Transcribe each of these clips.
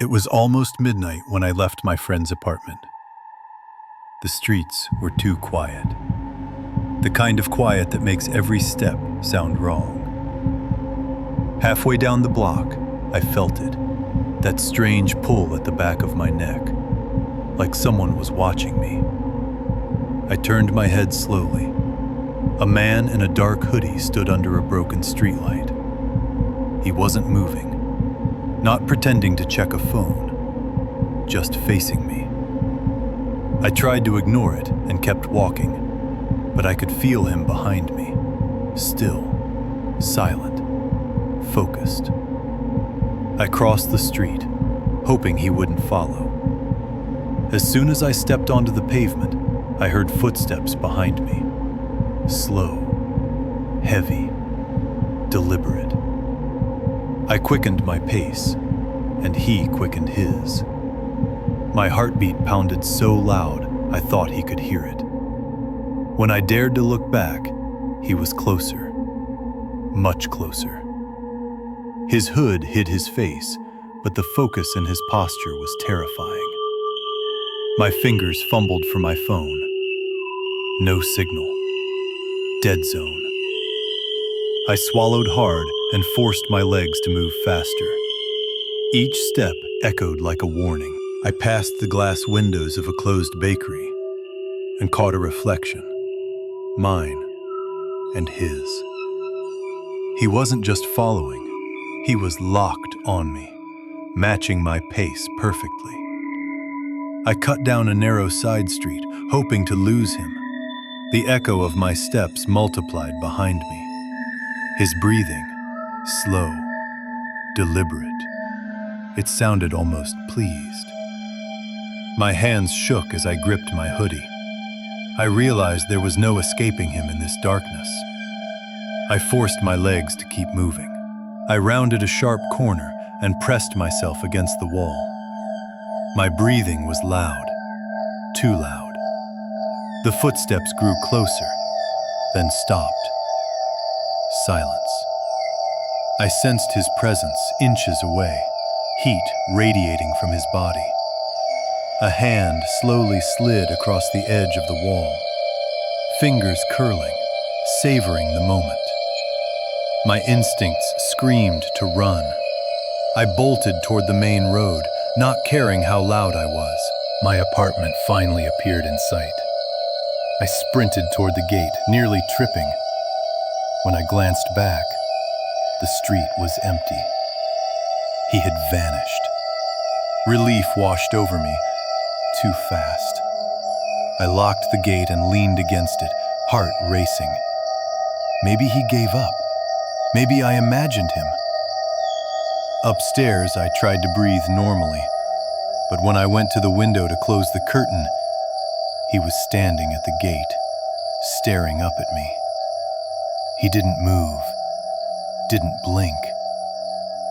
It was almost midnight when I left my friend's apartment. The streets were too quiet. The kind of quiet that makes every step sound wrong. Halfway down the block, I felt it, that strange pull at the back of my neck, like someone was watching me. I turned my head slowly. A man in a dark hoodie stood under a broken streetlight. He wasn't moving, not pretending to check a phone, just facing me. I tried to ignore it and kept walking, but I could feel him behind me, still, silent, focused. I crossed the street, hoping he wouldn't follow. As soon as I stepped onto the pavement, I heard footsteps behind me. Slow, heavy, deliberate. I quickened my pace, and he quickened his. My heartbeat pounded so loud, I thought he could hear it. When I dared to look back, he was closer, much closer. His hood hid his face, but the focus in his posture was terrifying. My fingers fumbled for my phone. No signal. Dead zone. I swallowed hard and forced my legs to move faster. Each step echoed like a warning. I passed the glass windows of a closed bakery and caught a reflection, mine and his. He wasn't just following, he was locked on me, matching my pace perfectly. I cut down a narrow side street, hoping to lose him. The echo of my steps multiplied behind me. His breathing, slow, deliberate. It sounded almost pleased. My hands shook as I gripped my hoodie. I realized there was no escaping him in this darkness. I forced my legs to keep moving. I rounded a sharp corner and pressed myself against the wall. My breathing was loud, too loud. The footsteps grew closer, then stopped. Silence. I sensed his presence inches away, heat radiating from his body. A hand slowly slid across the edge of the wall, fingers curling, savoring the moment. My instincts screamed to run. I bolted toward the main road, not caring how loud I was. My apartment finally appeared in sight. I sprinted toward the gate, nearly tripping. When I glanced back, the street was empty. He had vanished. Relief washed over me, too fast. I locked the gate and leaned against it, heart racing. Maybe he gave up. Maybe I imagined him. Upstairs, I tried to breathe normally, but when I went to the window to close the curtain, he was standing at the gate, staring up at me. He didn't move, didn't blink,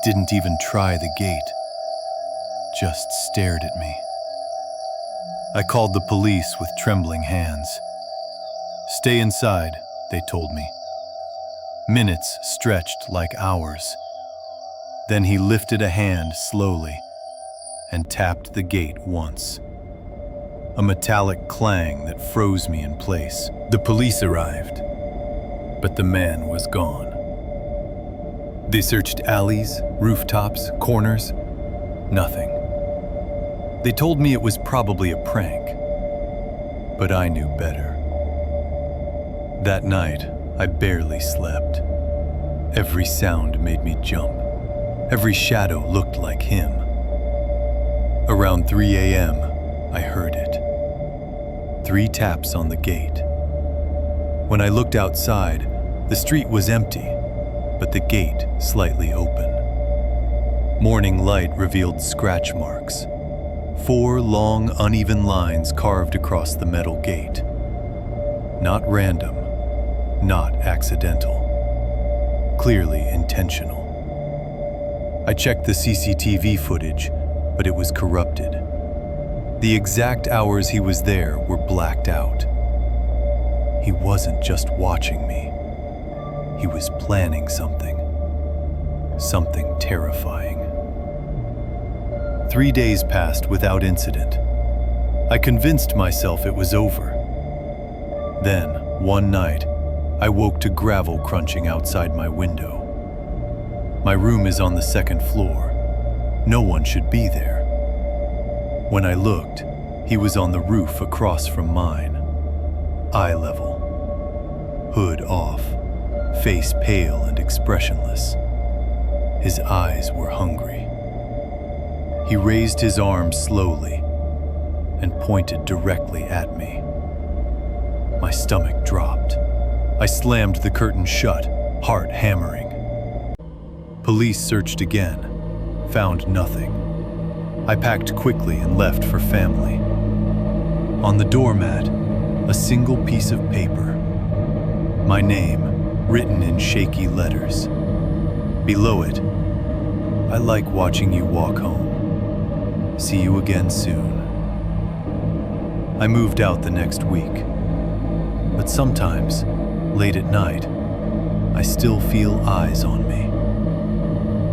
didn't even try the gate, just stared at me. I called the police with trembling hands. "Stay inside," they told me. Minutes stretched like hours. Then he lifted a hand slowly and tapped the gate once. A metallic clang that froze me in place. The police arrived, but the man was gone. They searched alleys, rooftops, corners. Nothing. They told me it was probably a prank, but I knew better. That night, I barely slept. Every sound made me jump. Every shadow looked like him. Around 3 a.m., I heard it. 3 taps on the gate. When I looked outside, the street was empty, but the gate slightly open. Morning light revealed scratch marks. 4 long, uneven lines carved across the metal gate. Not random, not accidental. Clearly intentional. I checked the CCTV footage, but it was corrupted. The exact hours he was there were blacked out. He wasn't just watching me. He was planning something. Something terrifying. 3 days passed without incident. I convinced myself it was over. Then, one night, I woke to gravel crunching outside my window. My room is on the second floor. No one should be there. When I looked, he was on the roof across from mine. Eye level. Hood off, face pale and expressionless. His eyes were hungry. He raised his arms slowly and pointed directly at me. My stomach dropped. I slammed the curtain shut, heart hammering. Police searched again, found nothing. I packed quickly and left for family. On the doormat, a single piece of paper. My name, written in shaky letters. Below it, I like watching you walk home. See you again soon. I moved out the next week. But sometimes, late at night, I still feel eyes on me.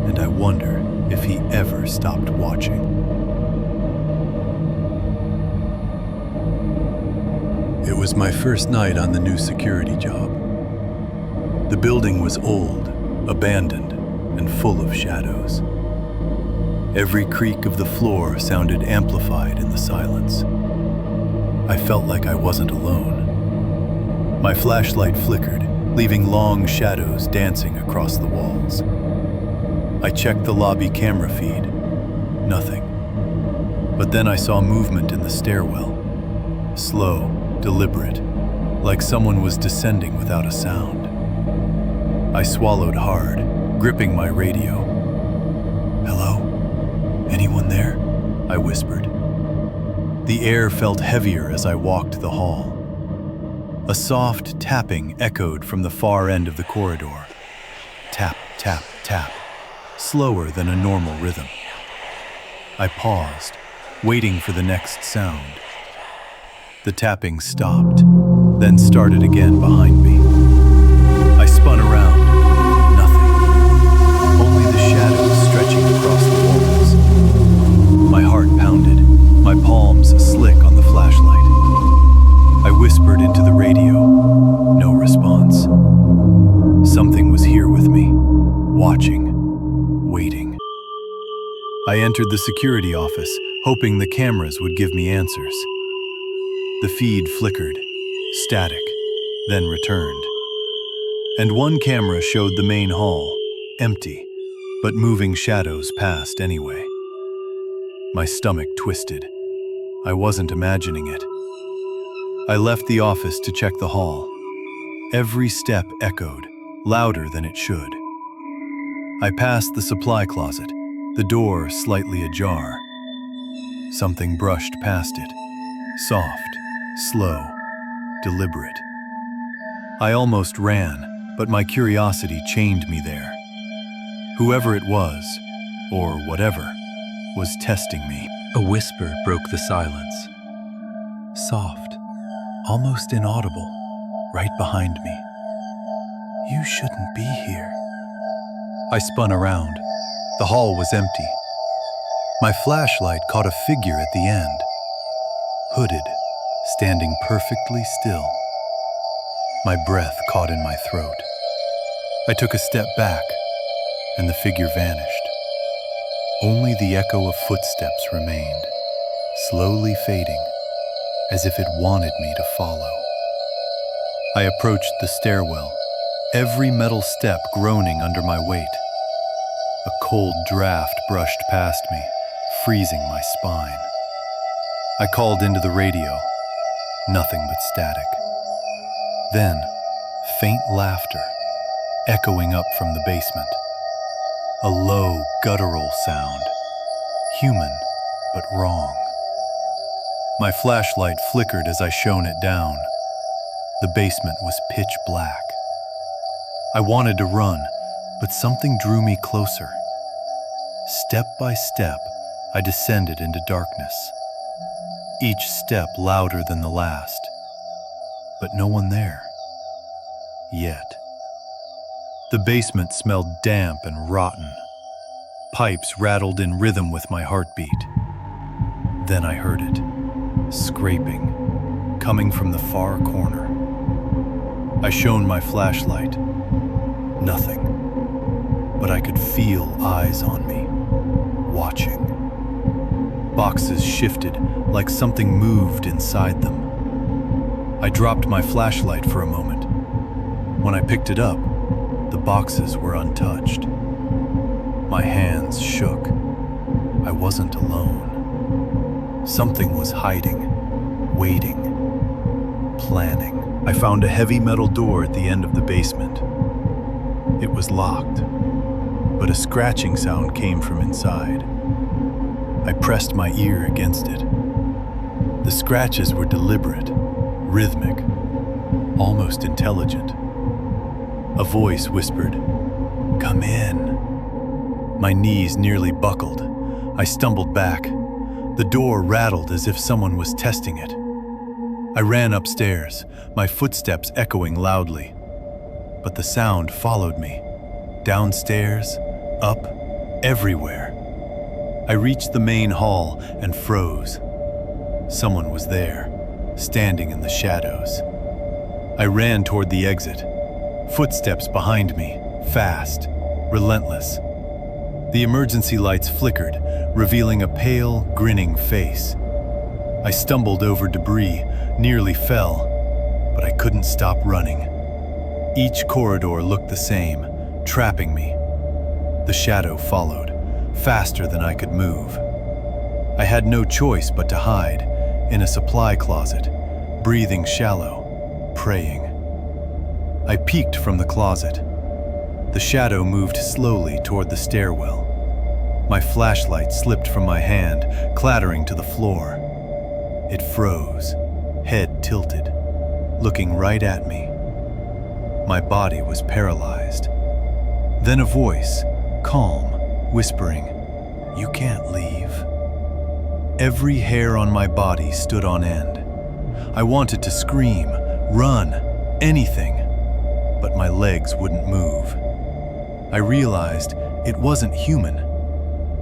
And I wonder if he ever stopped watching. It was my first night on the new security job. The building was old, abandoned, and full of shadows. Every creak of the floor sounded amplified in the silence. I felt like I wasn't alone. My flashlight flickered, leaving long shadows dancing across the walls. I checked the lobby camera feed. Nothing. But then I saw movement in the stairwell. Slow, deliberate, like someone was descending without a sound. I swallowed hard, gripping my radio. "Hello? Anyone there?" I whispered. The air felt heavier as I walked the hall. A soft tapping echoed from the far end of the corridor. Tap, tap, tap, slower than a normal rhythm. I paused, waiting for the next sound. The tapping stopped, then started again behind me. I spun around. Nothing. Only the shadows stretching across the walls. My heart pounded, my palms slick on the flashlight. I whispered into the radio. No response. Something was here with me, watching, waiting. I entered the security office, hoping the cameras would give me answers. The feed flickered, static, then returned. And one camera showed the main hall, empty, but moving shadows passed anyway. My stomach twisted. I wasn't imagining it. I left the office to check the hall. Every step echoed, louder than it should. I passed the supply closet, the door slightly ajar. Something brushed past it, soft, slow, deliberate. I almost ran, but my curiosity chained me there. Whoever it was, or whatever, was testing me. A whisper broke the silence. Soft, almost inaudible, right behind me. "You shouldn't be here." I spun around. The hall was empty. My flashlight caught a figure at the end. Hooded, standing perfectly still. My breath caught in my throat. I took a step back, and the figure vanished. Only the echo of footsteps remained, slowly fading, as if it wanted me to follow. I approached the stairwell, every metal step groaning under my weight. A cold draft brushed past me, freezing my spine. I called into the radio. Nothing but static. Then, faint laughter, echoing up from the basement. A low, guttural sound. Human, but wrong. My flashlight flickered as I shone it down. The basement was pitch black. I wanted to run, but something drew me closer. Step by step, I descended into darkness. Each step louder than the last. But no one there. Yet. The basement smelled damp and rotten. Pipes rattled in rhythm with my heartbeat. Then I heard it, scraping, coming from the far corner. I shone my flashlight. Nothing. But I could feel eyes on me, watching. Boxes shifted like something moved inside them. I dropped my flashlight for a moment. When I picked it up, the boxes were untouched. My hands shook. I wasn't alone. Something was hiding, waiting, planning. I found a heavy metal door at the end of the basement. It was locked, but a scratching sound came from inside. I pressed my ear against it. The scratches were deliberate, rhythmic, almost intelligent. A voice whispered, "Come in." My knees nearly buckled. I stumbled back. The door rattled as if someone was testing it. I ran upstairs, my footsteps echoing loudly. But the sound followed me. Downstairs, up, everywhere. I reached the main hall and froze. Someone was there, standing in the shadows. I ran toward the exit. Footsteps behind me, fast, relentless. The emergency lights flickered, revealing a pale, grinning face. I stumbled over debris, nearly fell, but I couldn't stop running. Each corridor looked the same, trapping me. The shadow followed, faster than I could move. I had no choice but to hide, in a supply closet, breathing shallow, praying. I peeked from the closet. The shadow moved slowly toward the stairwell. My flashlight slipped from my hand, clattering to the floor. It froze, head tilted, looking right at me. My body was paralyzed. Then a voice, calm, whispering, "You can't leave." Every hair on my body stood on end. I wanted to scream, run, anything, but my legs wouldn't move. I realized it wasn't human,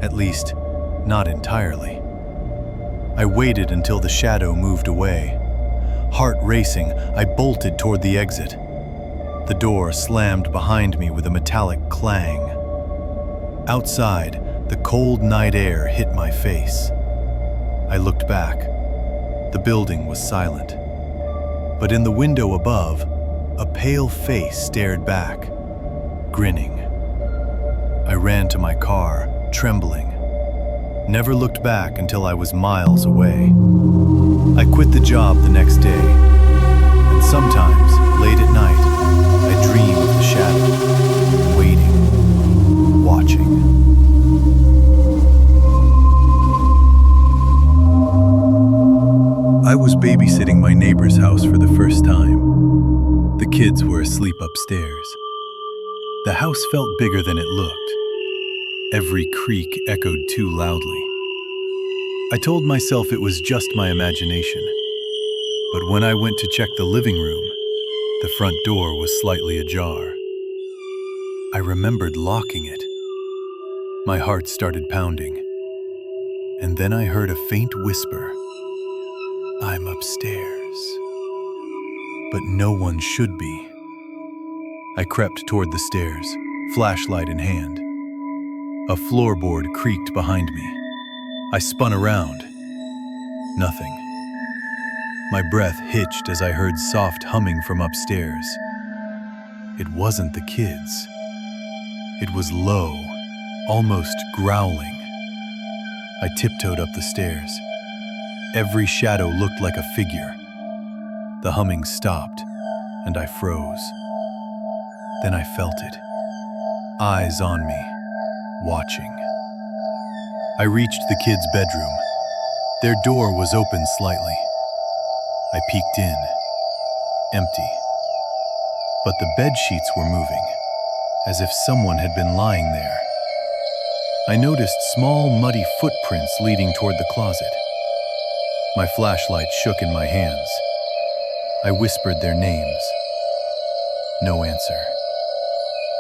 at least, not entirely. I waited until the shadow moved away. Heart racing, I bolted toward the exit. The door slammed behind me with a metallic clang. Outside, the cold night air hit my face. I looked back. The building was silent. But in the window above, a pale face stared back, grinning. I ran to my car, trembling. Never looked back until I was miles away. I quit the job the next day, and sometimes, late at night, I dream of the shadow, waiting, watching. I was babysitting my neighbor's house for the first time. The kids were asleep upstairs. The house felt bigger than it looked. Every creak echoed too loudly. I told myself it was just my imagination. But when I went to check the living room, the front door was slightly ajar. I remembered locking it. My heart started pounding. And then I heard a faint whisper. "I'm upstairs." But no one should be. I crept toward the stairs, flashlight in hand. A floorboard creaked behind me. I spun around. Nothing. My breath hitched as I heard soft humming from upstairs. It wasn't the kids. It was low, almost growling. I tiptoed up the stairs. Every shadow looked like a figure. The humming stopped, and I froze. Then I felt it. Eyes on me, watching. I reached the kids' bedroom. Their door was open slightly. I peeked in. Empty. But the bed sheets were moving, as if someone had been lying there. I noticed small, muddy footprints leading toward the closet. My flashlight shook in my hands. I whispered their names. No answer.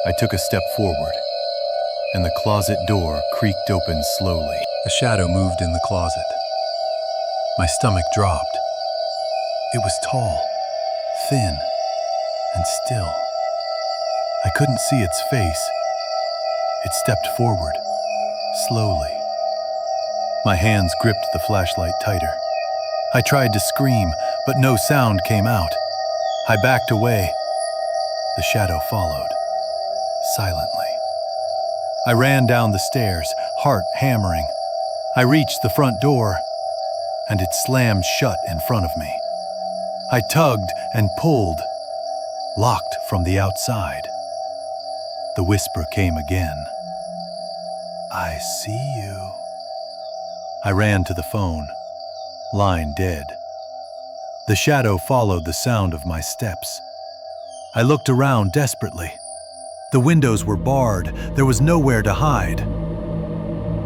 I took a step forward. and the closet door creaked open slowly. A shadow moved in the closet. My stomach dropped. It was tall, thin, and still. I couldn't see its face. It stepped forward, slowly. My hands gripped the flashlight tighter. I tried to scream, but no sound came out. I backed away. The shadow followed, silently. I ran down the stairs, heart hammering. I reached the front door, and it slammed shut in front of me. I tugged and pulled, locked from the outside. The whisper came again. "I see you." I ran to the phone, line dead. The shadow followed the sound of my steps. I looked around desperately. The windows were barred. There was nowhere to hide.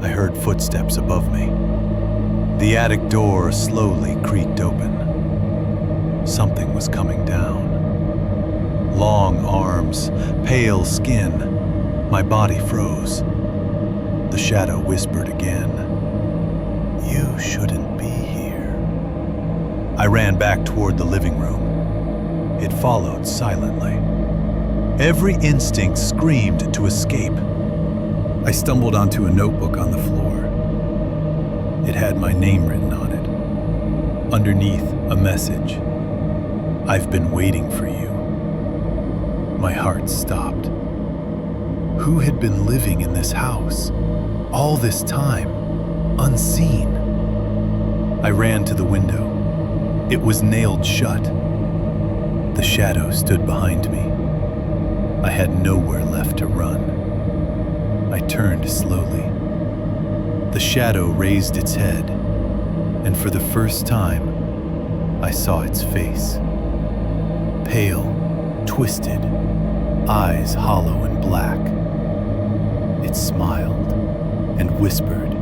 I heard footsteps above me. The attic door slowly creaked open. Something was coming down. Long arms, pale skin. My body froze. The shadow whispered again. "You shouldn't be here." I ran back toward the living room. It followed silently. Every instinct screamed to escape. I stumbled onto a notebook on the floor. It had my name written on it. Underneath, a message. "I've been waiting for you." My heart stopped. Who had been living in this house all this time, unseen? I ran to the window. It was nailed shut. The shadow stood behind me. I had nowhere left to run. I turned slowly. The shadow raised its head, and for the first time, I saw its face. Pale, twisted, eyes hollow and black. It smiled and whispered,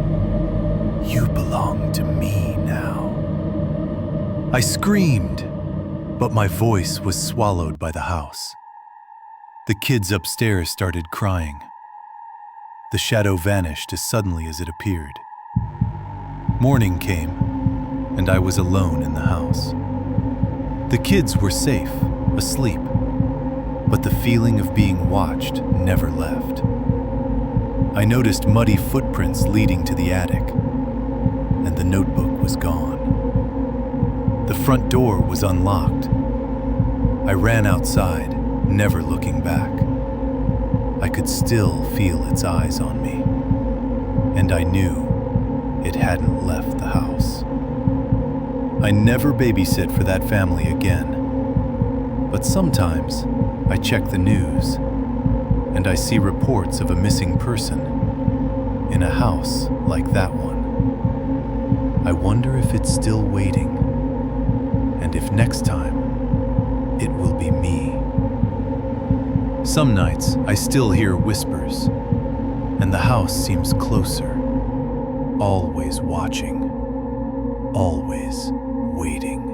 "You belong to me now." I screamed, but my voice was swallowed by the house. The kids upstairs started crying. The shadow vanished as suddenly as it appeared. Morning came, and I was alone in the house. The kids were safe, asleep, but the feeling of being watched never left. I noticed muddy footprints leading to the attic, and the notebook was gone. The front door was unlocked. I ran outside, never looking back. I could still feel its eyes on me, and I knew it hadn't left the house. I never babysit for that family again, but sometimes I check the news, and I see reports of a missing person in a house like that one. I wonder if it's still waiting, and if next time it will be me. Some nights I still hear whispers, and the house seems closer, always watching, always waiting.